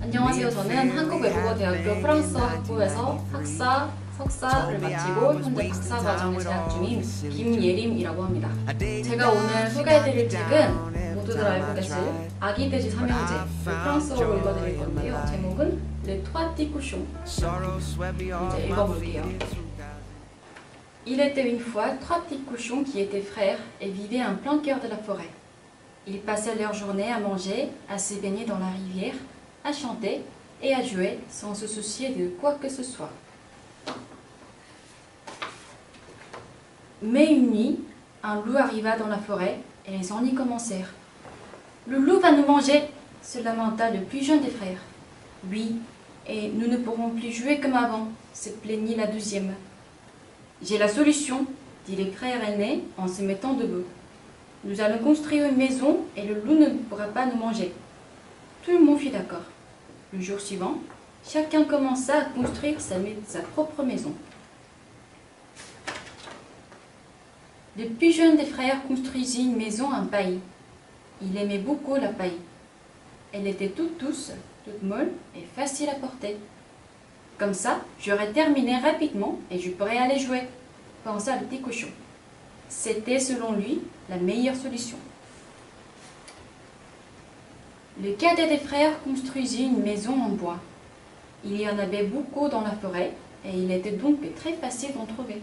안녕하세요. 저는 한국외국어대학교 프랑스어 학부에서 학사, 석사를 마치고 현재 박사 과정에 재학 중인 김예림이라고 합니다. 제가 오늘 소개해드릴 책은 모두들 알고 계실 아기 돼지 삼형제, 프랑스어로 읽어드릴 건데요. 제목은 Les Trois Petits Cochons. 이제 읽어볼게요. Il était une fois trois petits cochons qui étaient frères et vivaient en plein cœur de la forêt. Ils passaient leur journée à manger, à se baigner dans la rivière, à chanter et à jouer sans se soucier de quoi que ce soit. Mais une nuit, un loup arriva dans la forêt et les ennuis commencèrent. « Le loup va nous manger !» se lamenta le plus jeune des frères. « Oui, et nous ne pourrons plus jouer comme avant !» se plaignit la deuxième. « J'ai la solution !» dit les frères aînés en se mettant debout. « Nous allons construire une maison et le loup ne pourra pas nous manger. » Tout le monde fut d'accord. Le jour suivant, chacun commença à construire sa propre maison. Le plus jeune des frères construisit une maison en paille. Il aimait beaucoup la paille. Elle était toute douce, toute molle et facile à porter. Comme ça, j'aurais terminé rapidement et je pourrais aller jouer, pensa le petit cochon. C'était, selon lui, la meilleure solution. Le cadet des frères construisit une maison en bois. Il y en avait beaucoup dans la forêt et il était donc très facile d'en trouver.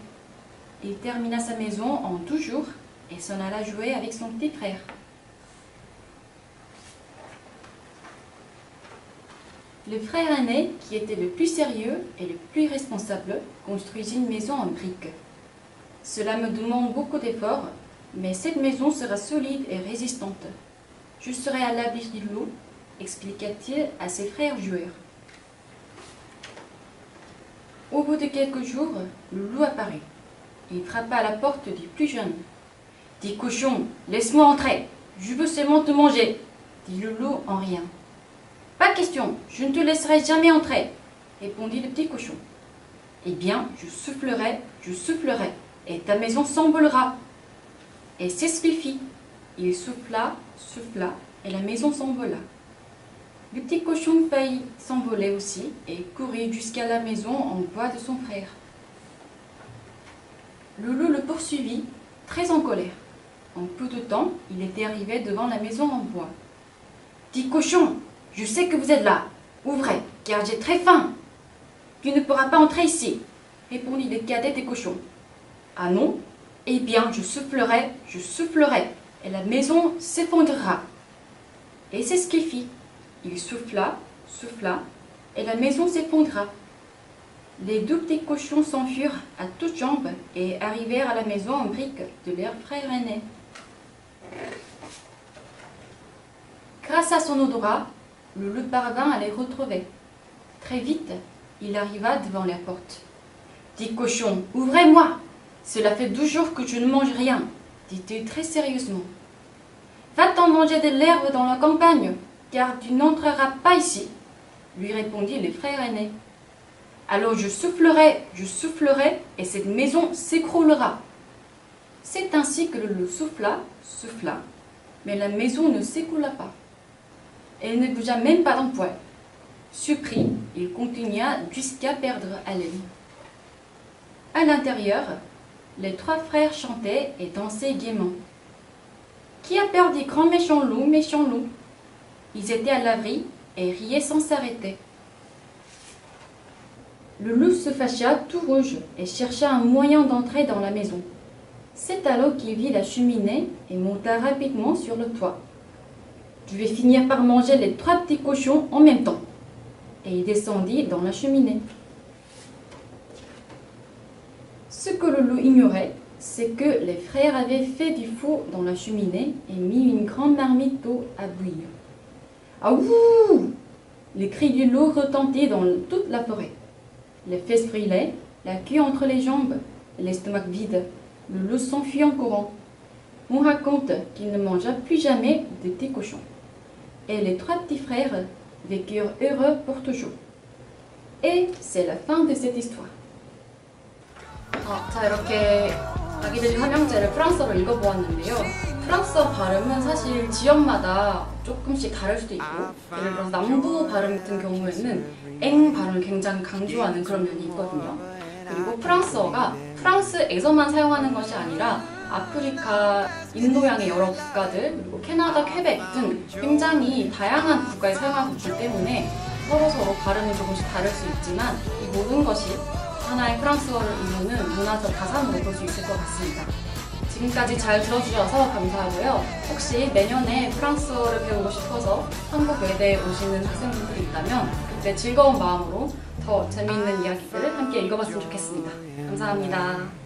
Il termina sa maison en 12 jours et s'en alla jouer avec son petit frère. Le frère aîné, qui était le plus sérieux et le plus responsable, construisit une maison en briques. Cela me demande beaucoup d'efforts, mais cette maison sera solide et résistante. Je serai à l'abri du loup, expliqua-t-il à ses frères joueurs. Au bout de quelques jours, le loup apparut. Il frappa à la porte du plus jeune. « Dis cochon, laisse-moi entrer, je veux seulement te manger, » dit le loup en riant. « Pas question, je ne te laisserai jamais entrer, » répondit le petit cochon. « Eh bien, je soufflerai, et ta maison s'envolera. » Et c'est ce qu'il fit. Il souffla, et la maison s'envola. Le petit cochon faillit s'envoler aussi et courut jusqu'à la maison en bois de son frère. Le loup le poursuivit, très en colère. En peu de temps, il était arrivé devant la maison en bois. « Dis cochon, je sais que vous êtes là. Ouvrez, car j'ai très faim. »« Tu ne pourras pas entrer ici, » répondit le cadet des cochons. « Ah non? Eh bien, je soufflerai, et la maison s'effondrera. » Et c'est ce qu'il fit. Il souffla, et la maison s'effondra. Les deux petits cochons s'enfuirent à toutes jambes et arrivèrent à la maison en briques de leur frère aîné. Grâce à son odorat, le loup parvint à les retrouver. Très vite, il arriva devant la porte. « Dis cochon, ouvrez-moi! Cela fait 12 jours que je ne mange rien, » dit-il très sérieusement. « Va-t'en manger de l'herbe dans la campagne, car tu n'entreras pas ici, » lui répondit le frère aîné. « Alors je soufflerai, et cette maison s'écroulera. » C'est ainsi que le loup souffla, mais la maison ne s'écroula pas. Elle ne bougea même pas d'un poil. Surpris, il continua jusqu'à perdre haleine. À l'intérieur, les trois frères chantaient et dansaient gaiement. « Qui a peur des grands méchants loups, méchants loups ?» Ils étaient à l'abri et riaient sans s'arrêter. Le loup se fâcha tout rouge et chercha un moyen d'entrer dans la maison. C'est alors qu'il vit la cheminée et monta rapidement sur le toit. « Je vais finir par manger les trois petits cochons en même temps. » Et il descendit dans la cheminée. Ce que le loup ignorait, c'est que les frères avaient fait du four dans la cheminée et mis une grande marmite d'eau à bouillir. « Ah ouh !» Les cris du loup retentirent dans toute la forêt. Les fesses brûlaient, la queue entre les jambes, l'estomac vide. Le loup s'enfuit en courant. On raconte qu'il ne mangea plus jamais de petits cochons. Et les trois petits frères vécurent heureux pour toujours. Et c'est la fin de cette histoire. 자, 이렇게 아기 돼지 삼형제를 프랑스어로 읽어보았는데요. 프랑스어 발음은 사실 지역마다 조금씩 다를 수도 있고, 예를 들어서 남부 발음 같은 경우에는 엥 발음을 굉장히 강조하는 그런 면이 있거든요. 그리고 프랑스어가 프랑스에서만 사용하는 것이 아니라 아프리카, 인도양의 여러 국가들, 그리고 캐나다, 퀘벡 등 굉장히 다양한 국가에 사용하고 있기 때문에 서로 발음이 조금씩 다를 수 있지만 이 모든 것이 하나의 프랑스어를 이루는 문화적 가산으로 볼 수 있을 것 같습니다. 지금까지 잘 들어주셔서 감사하고요. 혹시 내년에 프랑스어를 배우고 싶어서 한국 외대에 오시는 학생분들이 있다면 그때 즐거운 마음으로 더 재미있는 이야기들을 함께 읽어봤으면 좋겠습니다. 감사합니다.